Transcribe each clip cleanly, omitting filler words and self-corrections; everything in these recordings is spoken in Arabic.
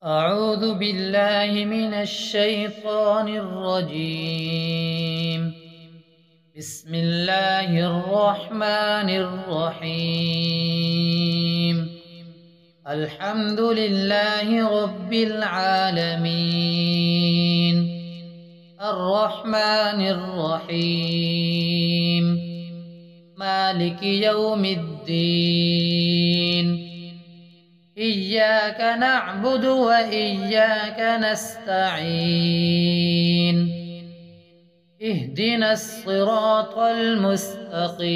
أعوذ بالله من الشيطان الرجيم. بسم الله الرحمن الرحيم. الحمد لله رب العالمين، الرحمن الرحيم، مالك يوم الدين. إياك نعبد وإياك نستعين. اهدنا الصراط المستقيم،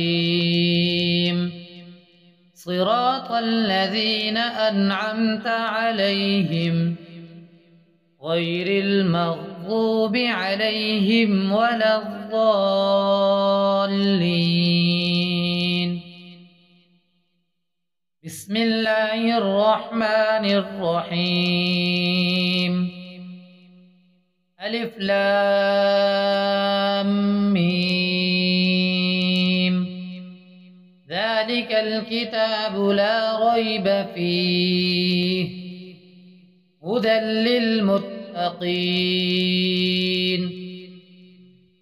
صراط الذين أنعمت عليهم غير المغضوب عليهم ولا الضالين. بسم الله الرحمن الرحيم. ألف لام ميم. ذلك الكتاب لا ريب فيه، هدى للمتقين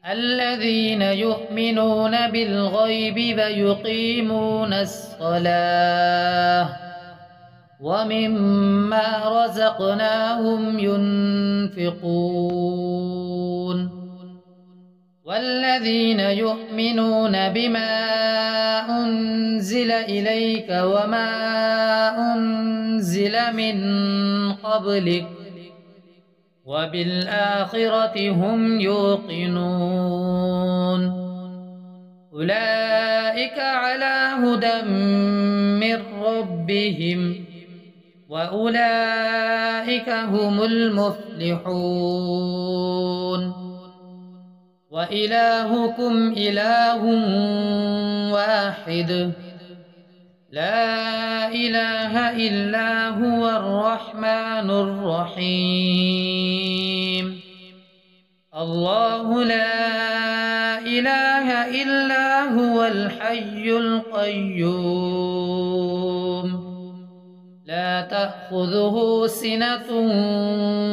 الذين يؤمنون بالغيب ويقيمون الصلاة ومما رزقناهم ينفقون. والذين يؤمنون بما أنزل إليك وما أنزل من قبلك وبالآخرة هم يوقنون. أولئك على هدى من ربهم وأولئك هم المفلحون. وإلهكم إله واحد، لا إله إلا هو الرحمن الرحيم. الله لا إله إلا هو الحي القيوم، لا تأخذه سنة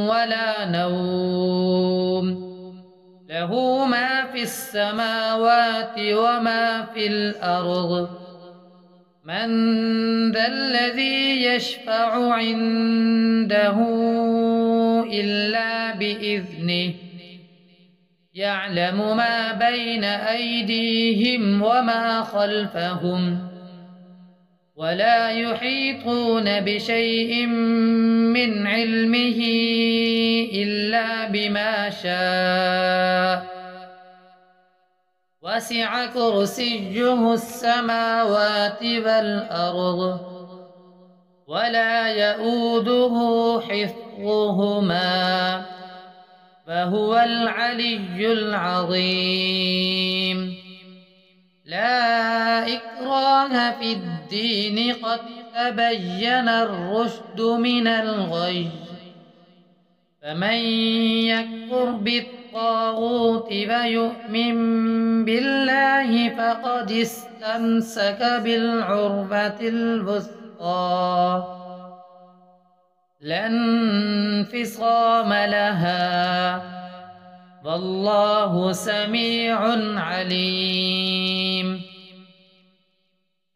ولا نوم، له ما في السماوات وما في الأرض. من ذا الذي يشفع عنده إلا بإذنه، يعلم ما بين أيديهم وما خلفهم، ولا يحيطون بشيء من علمه إلا بما شاء. وسع كرسيه السماوات والأرض ولا يؤوده حفظهما فهو العلي العظيم. لا إكراه في الدين، قد تبين الرشد من الغي. فمن يكفر بالطاغوت ويؤمن بالله فقد استمسك بالعروة الوثقى، لا انفصام لها، والله سميع عليم.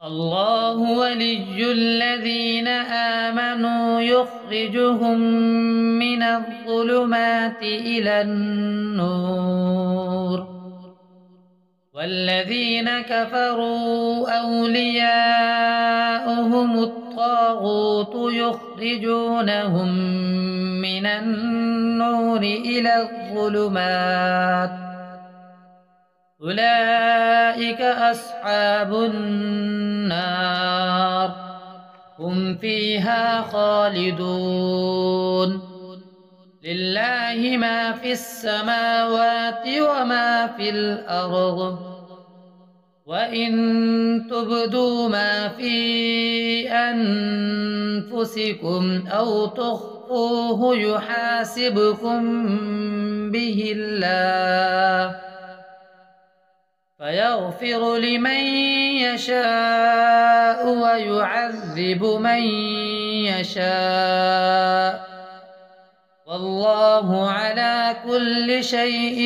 الله ولي الذين آمنوا يخرجهم من الظلمات إلى النور، والذين كفروا أولياؤهم الطاغوت يخرجونهم من النور إلى الظلمات. أولئك أصحاب النار، هم فيها خالدون. لله ما في السماوات وما في الأرض، وإن تبدوا ما في أنفسكم أو تخفوه يحاسبكم به الله، فيغفر لمن يشاء ويعذب من يشاء، والله على كل شيء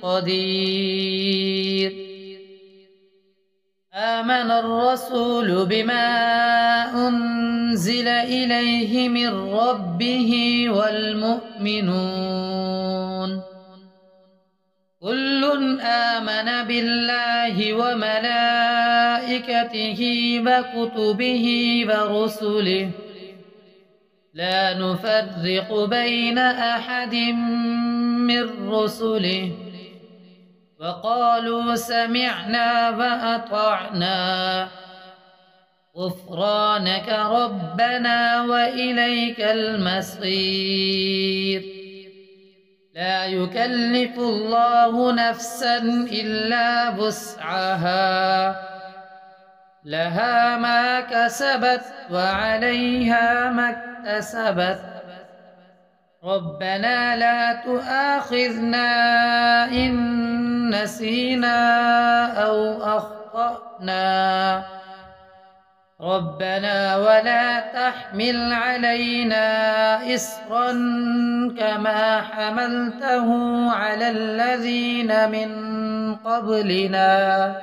قدير. آمن الرسول بما أنزل إليه من ربه والمؤمنون كل آمن بالله وملائكته وكتبه ورسله لا نفرق بين أحد من رسله وقالوا سمعنا وأطعنا غفرانك ربنا وإليك المصير. لا يكلف الله نفسا إلا وسعها لها ما كسبت وعليها ما اكتسبت ربنا لا تؤاخذنا إن نسينا أو أخطأنا ربنا ولا تحمل علينا إصرا كما حملته على الذين من قبلنا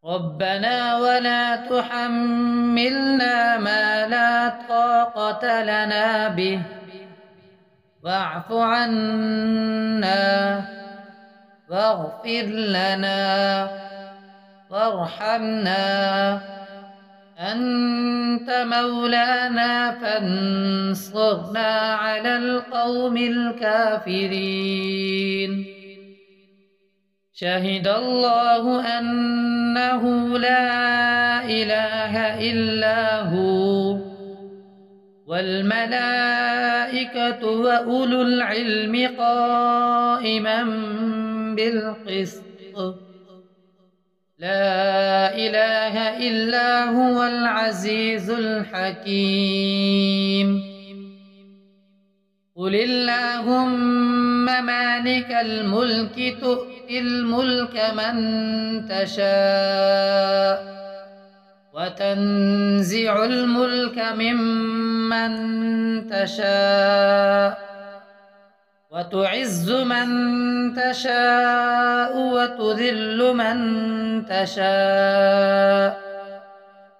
ربنا ولا تحملنا ما لا طاقة لنا به واعف عنا واغفر لنا وارحمنا أنت مولانا فانصرنا على القوم الكافرين. شهد الله أنه لا إله إلا هو والملائكة وأولو العلم قائما بالقسط لا إله إلا هو العزيز الحكيم. قل اللهم مالك الملك تؤتي الملك من تشاء وتنزع الملك ممن تشاء وتعز من تشاء وتذل من تشاء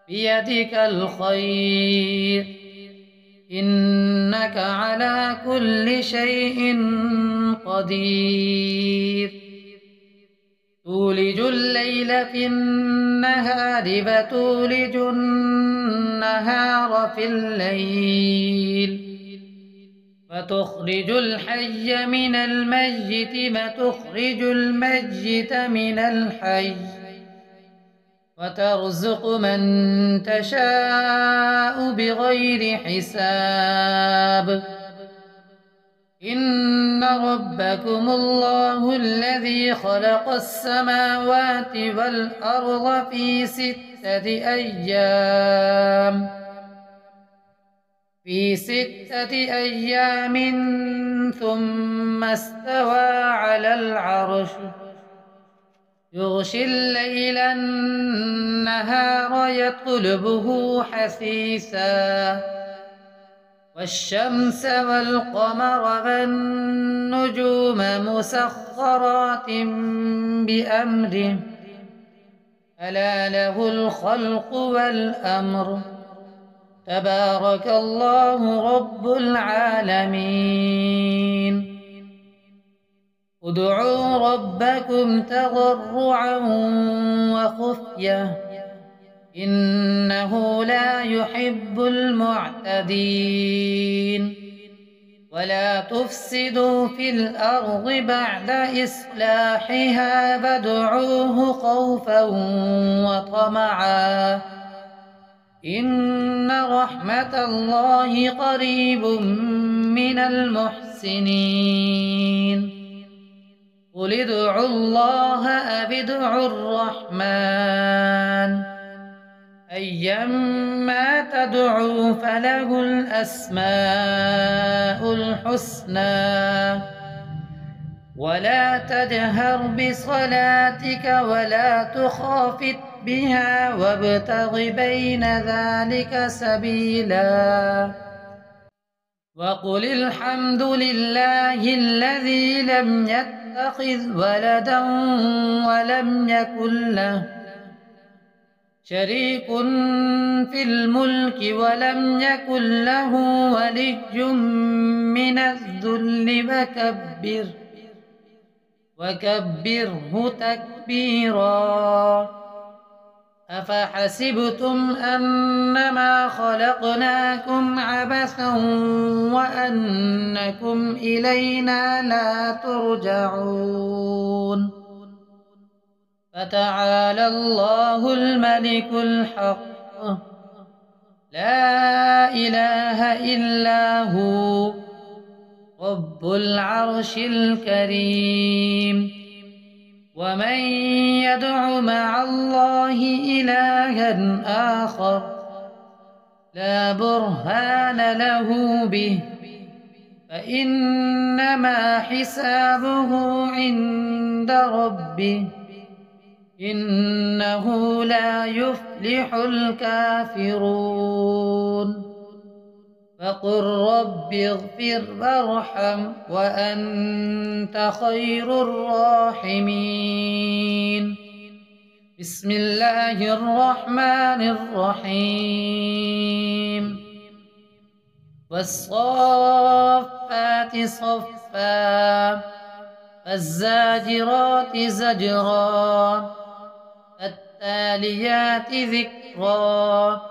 بيدك الخير إنك على كل شيء قدير. تولج الليل في النهار وتولج النهار في الليل وتخرج الحي من الميت وتخرج الميت من الحي وترزق من تشاء بغير حساب. إن ربكم الله الذي خلق السماوات والأرض في 6 أيام ثم استوى على العرش يغشي الليل النهار يطلبه حثيثا والشمس والقمر والنجوم مسخرات بأمره ألا له الخلق والأمر تبارك الله رب العالمين. ادعوا ربكم تضرعا وخفية إنه لا يحب المعتدين. ولا تفسدوا في الأرض بعد إصلاحها فادعوه خوفا وطمعا إن رحمة الله قريب من المحسنين. قل ادعوا الله أو ادعوا الرحمن أيما تدعوا فله الأسماء الحسنى. ولا تجهر بصلاتك ولا تخافت بها وابتغ بين ذلك سبيلا. وقل الحمد لله الذي لم يتخذ ولدا ولم يكن له شريك في الملك ولم يكن له ولي من الذل وكبره تكبيرا. أفحسبتم أنما خلقناكم عبثا وأنكم إلينا لا ترجعون. فتعالى الله الملك الحق لا إله إلا هو رب العرش الكريم. ومن يدع مع الله إلها آخر لا برهان له به فإنما حسابه عند ربه إنه لا يفلح الكافرون. فقل رب اغفر وارحم وأنت خير الراحمين. بسم الله الرحمن الرحيم. والصافات صفا فالزاجرات زجرا فالتاليات ذكرا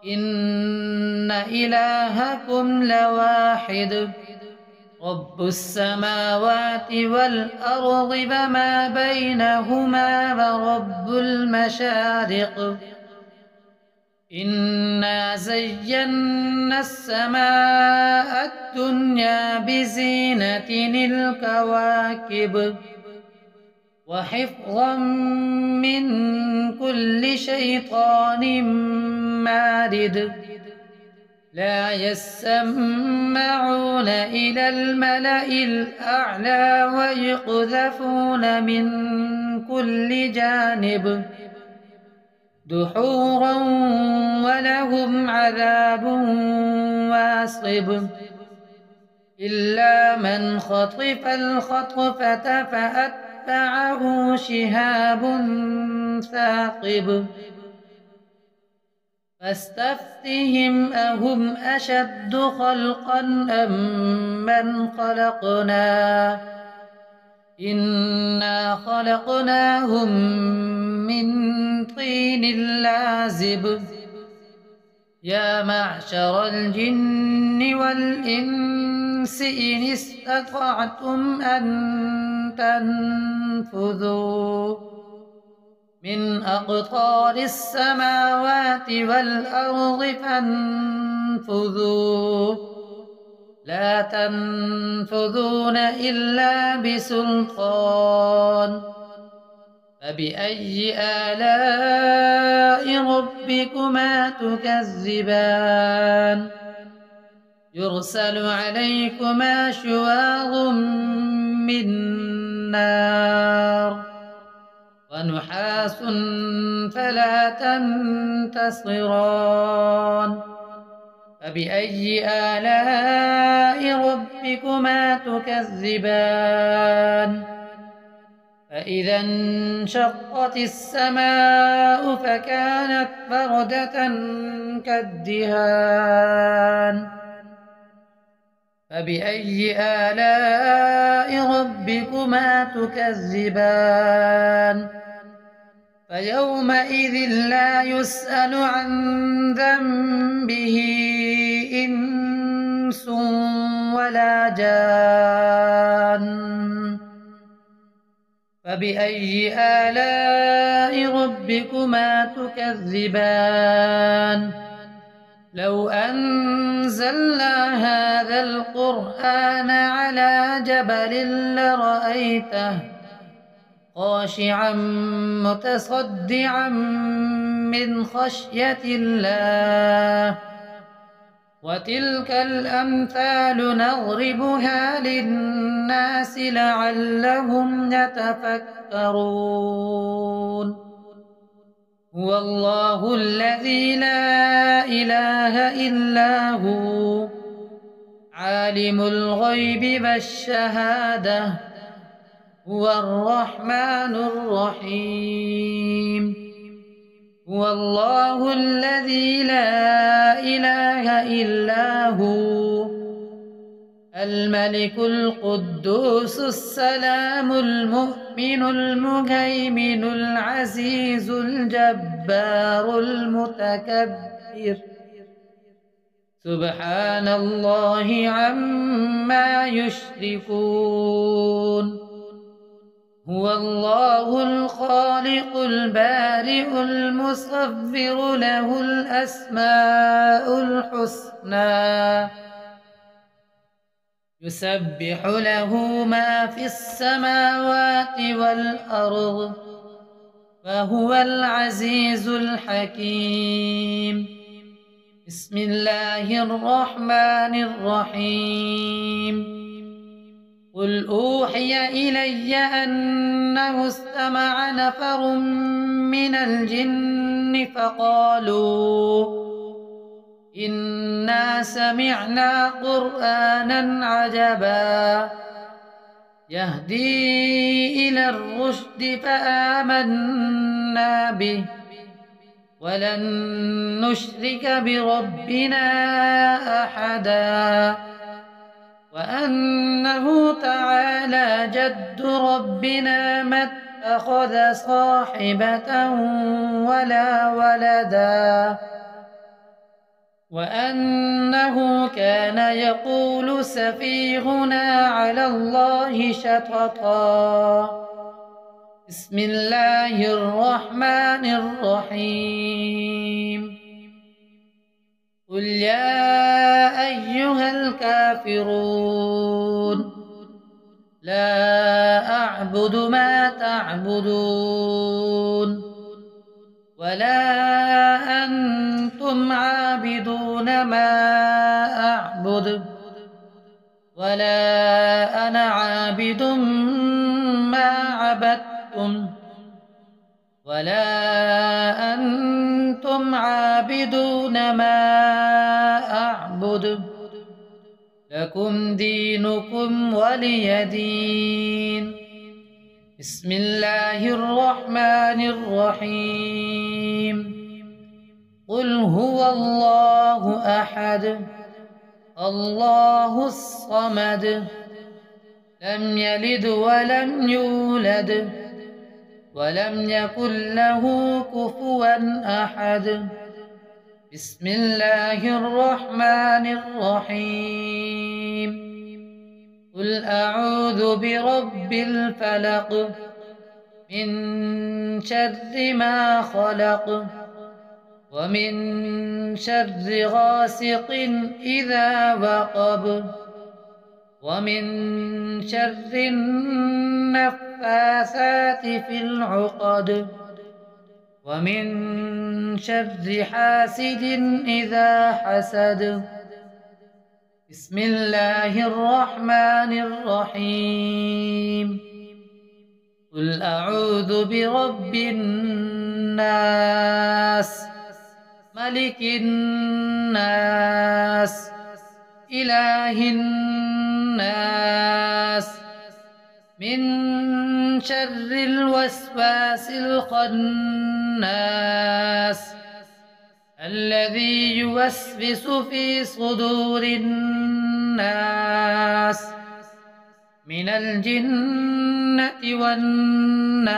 إن إلهكم لواحد رب السماوات والأرض وما بينهما ورب المشارق. إنا زينا السماء الدنيا بزينة الكواكب وحفظا من كل شيطان مارد. لا يسمعون إلى الملأ الأعلى ويقذفون من كل جانب دحورا ولهم عذاب واصب. إلا من خطف الخطفة فأتبعه شهاب ثاقب. فاستفتهم أهم أشد خلقا أم من خلقنا إنا خلقناهم من طين لازب. يا معشر الجن والإنس إن استطعتم أن تنفذوا من أقطار السماوات والأرض فانفذوا لا تنفذون إلا بسلطان. فبأي آلاء ربكما تكذبان. يرسل عليكما شواظ من نار ونحاس فلا تنتصران. فبأي آلاء ربكما تكذبان. فإذا انشقت السماء فكانت بردة كالدهان. فبأي آلاء ربكما تكذبان. فيومئذ لا يسأل عن ذنبه إنس ولا جان. فبأي آلاء ربكما تكذبان. لو أنزلنا هذا القرآن على جبل لرأيته خاشعا متصدعا من خشية الله. وتلك الأمثال نضربها للناس لعلهم يتفكرون. هو الله الذي لا إله إلا هو عالم الغيب والشهادة هو الرحمن الرحيم هو الله الذي لا إله إلا هو الملك القدوس السلام المؤمن المهيمن العزيز الجبار المتكبر سبحان الله عما يشركون هو الله الخالق البارئ المصور له الأسماء الحسنى يسبح له ما في السماوات والأرض وهو العزيز الحكيم بسم الله الرحمن الرحيم قل أوحي إلي أنه استمع نفر من الجن فقالوا إنا سمعنا قرآنا عجبا يهدي إلى الرشد فآمنا به ولن نشرك بربنا أحدا وأنه تعالى جد ربنا ما اتخذ صاحبة ولا ولدا وأنه كان يقول سفيهنا على الله شططا بسم الله الرحمن الرحيم قل يا أيها الكافرون لا أعبد ما تعبدون ولا أنتم عابدون ما أعبد ولا أنا عابد ما عبدتم ولا أنتم عابدون ما أعبد لكم دينكم ولي دين بسم الله الرحمن الرحيم قل هو الله أحد الله الصمد لم يلد ولم يولد ولم يكن له كفوا أحد بسم الله الرحمن الرحيم قل أعوذ برب الفلق من شر ما خلق ومن شر غاسق إذا وقب ومن شر النفاثات في العقد ومن شر حاسد إذا حسد بسم الله الرحمن الرحيم قل أعوذ برب الناس ملك الناس إله الناس من شر الوسواس الخناس الذي يوسوس في صدور الناس من الجنة والناس